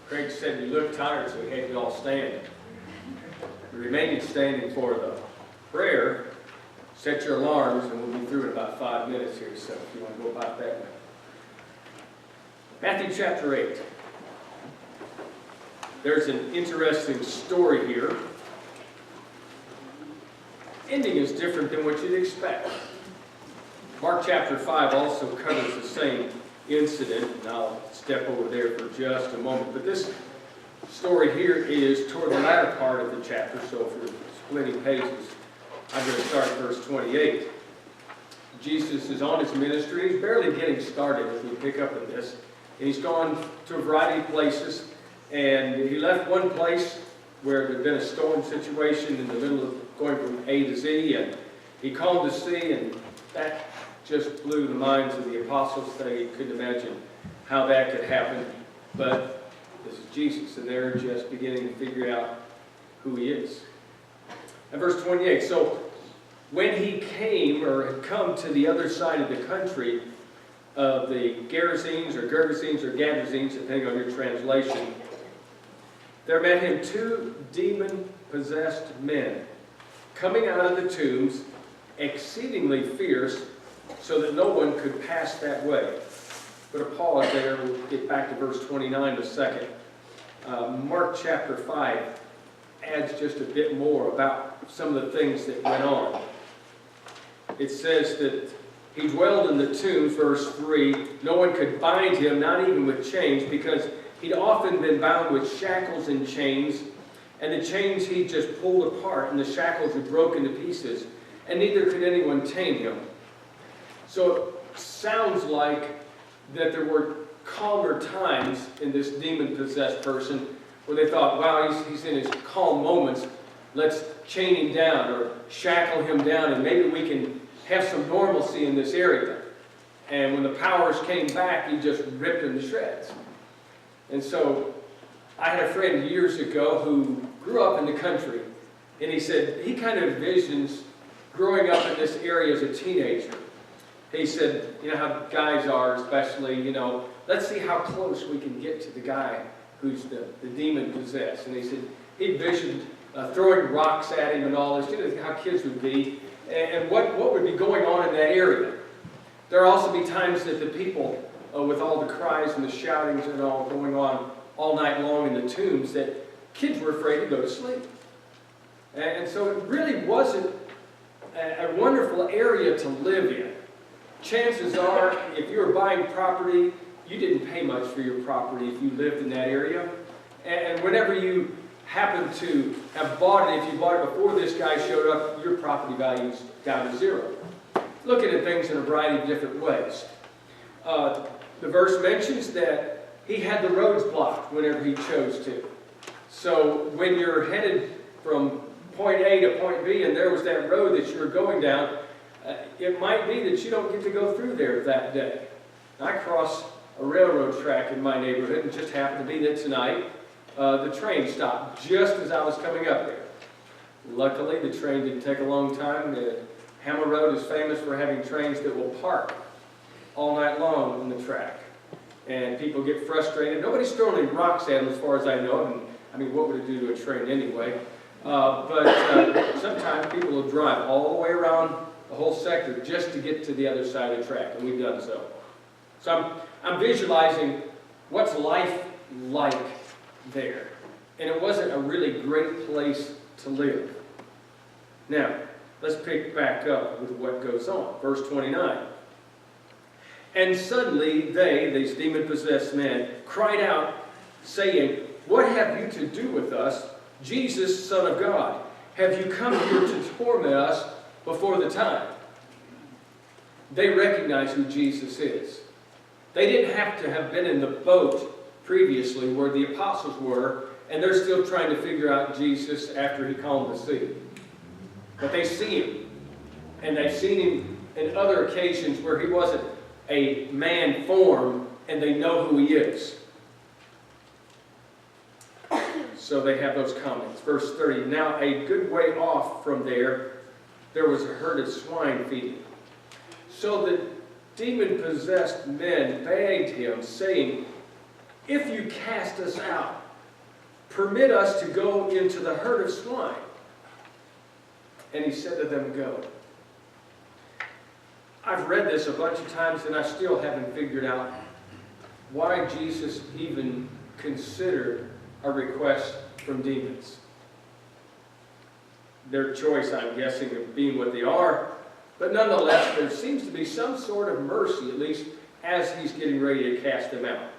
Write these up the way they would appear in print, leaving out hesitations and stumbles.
Craig said you look tired, so we had you all stand. Remaining standing for the prayer. Set your alarms, and we'll be through in about 5 minutes here, so if you want to go about that way. Matthew chapter 8. There's an interesting story here. Ending is different than what you'd expect. Mark chapter 5 also covers the same incident, and I'll step over there for just a moment. But this story here is toward the latter part of the chapter, so if you're splitting pages, I'm going to start at verse 28. Jesus is on his ministry. He's barely getting started as we pick up in this. And he's gone to a variety of places. And he left one place where there had been a storm situation in the middle of going from A to Z. And he calmed the sea, and that just blew the minds of the apostles. They couldn't imagine how that could happen. But this is Jesus, and they're just beginning to figure out who he is. And verse 28, so when he came or had come to the other side of the country of the Gerasenes or Gadarenes, depending on your translation, there met him 2 demon-possessed men coming out of the tombs, exceedingly fierce, so that no one could pass that way. Put a pause there. We'll get back to verse 29 in a second. Mark chapter 5 adds just a bit more about some of the things that went on. It says that he dwelled in the tombs, verse 3. No one could bind him, not even with chains, because he'd often been bound with shackles and chains, and the chains he just pulled apart, and the shackles were broken to pieces, and neither could anyone tame him. So it sounds like that there were calmer times in this demon-possessed person where they thought, wow, he's in his calm moments. Let's chain him down or shackle him down, and maybe we can have some normalcy in this area. And when the powers came back, he just ripped him to shreds. And so I had a friend years ago who grew up in the country, and he said he kind of envisions growing up in this area as a teenager. He said, you know how guys are, especially, let's see how close we can get to the guy who's the demon possessed. And he said he envisioned throwing rocks at him and all this, how kids would be, and what would be going on in that area. There will also be times that the people, with all the cries and the shoutings and all going on all night long in the tombs, that kids were afraid to go to sleep. And so it really wasn't a wonderful area to live in. Chances are, if you were buying property, you didn't pay much for your property if you lived in that area. And whenever you happened to have bought it, if you bought it before this guy showed up, your property value's down to 0. Looking at things in a variety of different ways. The verse mentions that he had the roads blocked whenever he chose to. So when you're headed from point A to point B and there was that road that you were going down, it might be that you don't get to go through there that day. I crossed a railroad track in my neighborhood, and just happened to be that tonight the train stopped just as I was coming up there. Luckily, the train didn't take a long time. The Hammer Road is famous for having trains that will park all night long on the track. And people get frustrated. Nobody's throwing any rocks at them as far as I know. And I mean, what would it do to a train anyway? But sometimes people will drive all the way around the whole sector just to get to the other side of the track, and we've done so. So I'm visualizing what's life like there. And it wasn't a really great place to live. Now, let's pick back up with what goes on. Verse 29. And suddenly they, these demon-possessed men, cried out, saying, what have you to do with us, Jesus, Son of God? Have you come here to torment us before the time? They recognize who Jesus is. They didn't have to have been in the boat previously where the apostles were, and they're still trying to figure out Jesus after he calmed the sea. But they see him, and they've seen him in other occasions where he wasn't a man form, and they know who he is. So they have those comments. Verse 30, now a good way off from there was a herd of swine feeding. So the demon-possessed men begged him, saying, if you cast us out, permit us to go into the herd of swine. And he said to them, go. I've read this a bunch of times and I still haven't figured out why Jesus even considered a request from demons. Their choice, I'm guessing, of being what they are, but nonetheless, there seems to be some sort of mercy, at least as he's getting ready to cast them out.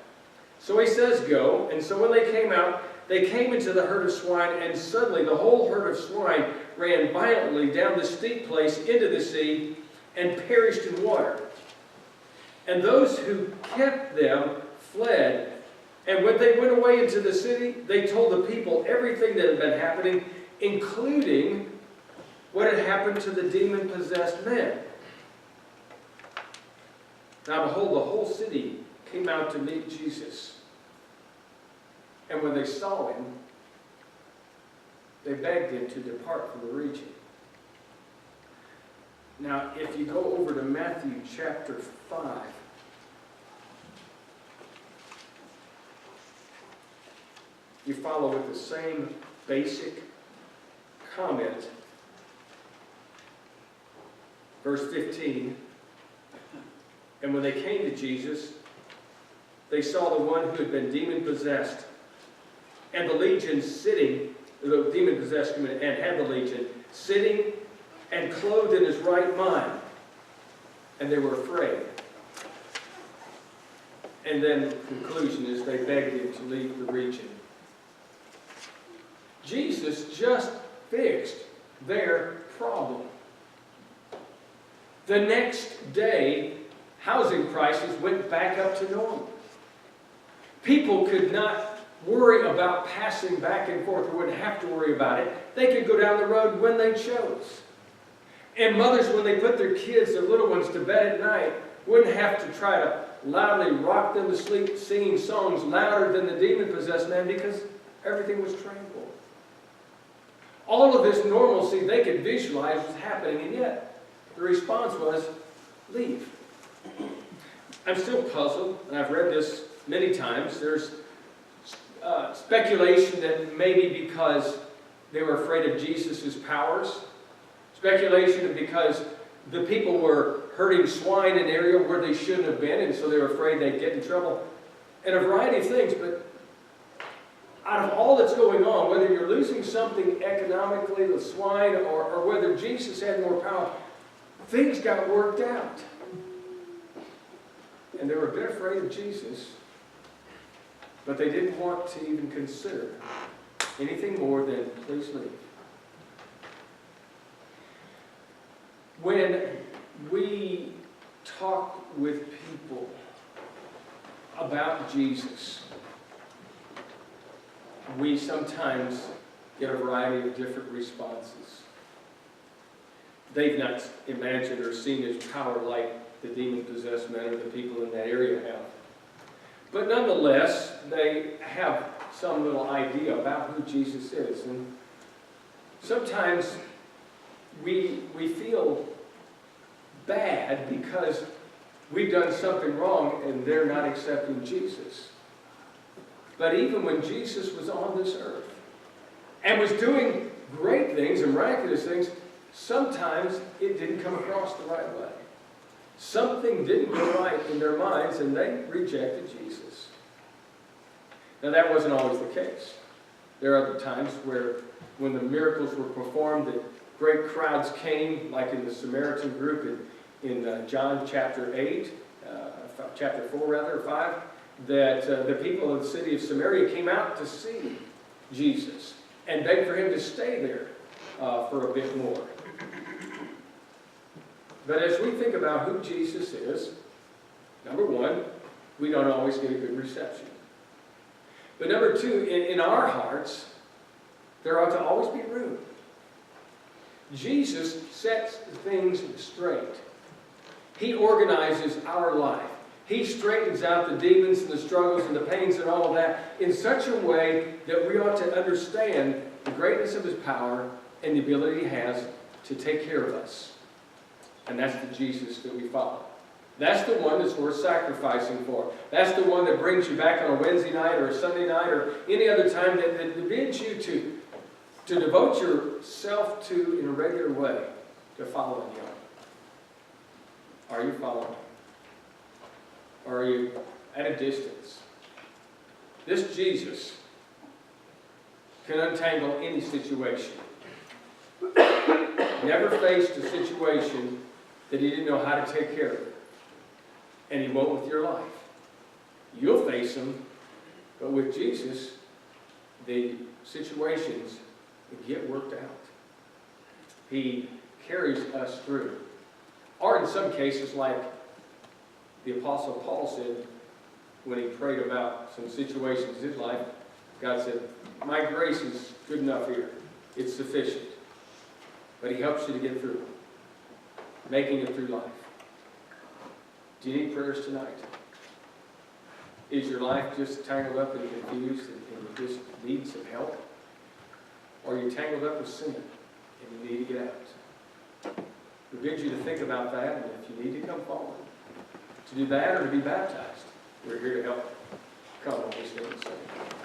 So he says, go. And so when they came out, they came into the herd of swine, and suddenly the whole herd of swine ran violently down the steep place into the sea and perished in water. And those who kept them fled. And when they went away into the city, they told the people everything that had been happening, including what had happened to the demon-possessed men. Now behold, the whole city came out to meet Jesus. And when they saw him, they begged him to depart from the region. Now, if you go over to Matthew chapter 5, you follow with the same basic comment. Verse 15, and when they came to Jesus, they saw the one who had been demon-possessed, and the legion sitting, the demon-possessed and had the legion, sitting and clothed in his right mind. And they were afraid. And then the conclusion is they begged him to leave the region. Jesus just fixed their problem. The next day, housing prices went back up to normal. People could not worry about passing back and forth, or wouldn't have to worry about it. They could go down the road when they chose. And mothers, when they put their kids, their little ones, to bed at night, wouldn't have to try to loudly rock them to sleep singing songs louder than the demon-possessed man, because everything was tranquil. All of this normalcy they could visualize was happening, and yet the response was, leave. I'm still puzzled, and I've read this many times. There's speculation that maybe because they were afraid of Jesus' powers, speculation because the people were herding swine in an area where they shouldn't have been, and so they were afraid they'd get in trouble, and a variety of things. But out of all that's going on, whether you're losing something economically, the swine, or whether Jesus had more power, things got worked out. And they were a bit afraid of Jesus, but they didn't want to even consider anything more than, please leave. When we talk with people about Jesus, we sometimes get a variety of different responses. They've not imagined or seen his power like the demon-possessed men or the people in that area have. But nonetheless, they have some little idea about who Jesus is. And sometimes we feel bad because we've done something wrong and they're not accepting Jesus. But even when Jesus was on this earth and was doing great things and miraculous things, sometimes it didn't come across the right way. Something didn't go right in their minds, and they rejected Jesus. Now, that wasn't always the case. There are other times where, when the miracles were performed, that great crowds came, like in the Samaritan group in John chapter 8, chapter 4 rather, or 5, that the people of the city of Samaria came out to see Jesus and begged for him to stay there for a bit more. But as we think about who Jesus is, number one, we don't always get a good reception. But number two, in our hearts, there ought to always be room. Jesus sets things straight. He organizes our life. He straightens out the demons and the struggles and the pains and all of that in such a way that we ought to understand the greatness of his power and the ability he has to take care of us. And that's the Jesus that we follow. That's the one that's worth sacrificing for. That's the one that brings you back on a Wednesday night or a Sunday night or any other time that bids you to devote yourself to in a regular way to following Him. Are you following? Or are you at a distance? This Jesus can untangle any situation. Never faced a situation that He didn't know how to take care of. And He won't with your life. You'll face them, but with Jesus, the situations get worked out. He carries us through. Or in some cases, like the Apostle Paul said when he prayed about some situations in his life, God said, my grace is good enough here. It's sufficient. But He helps you to get through, making it through life. Do you need prayers tonight? Is your life just tangled up and confused and you just need some help? Or are you tangled up with sin and you need to get out? We bid you to think about that, and if you need to come forward to do that or to be baptized, we're here to help. Come on, we stand and sing.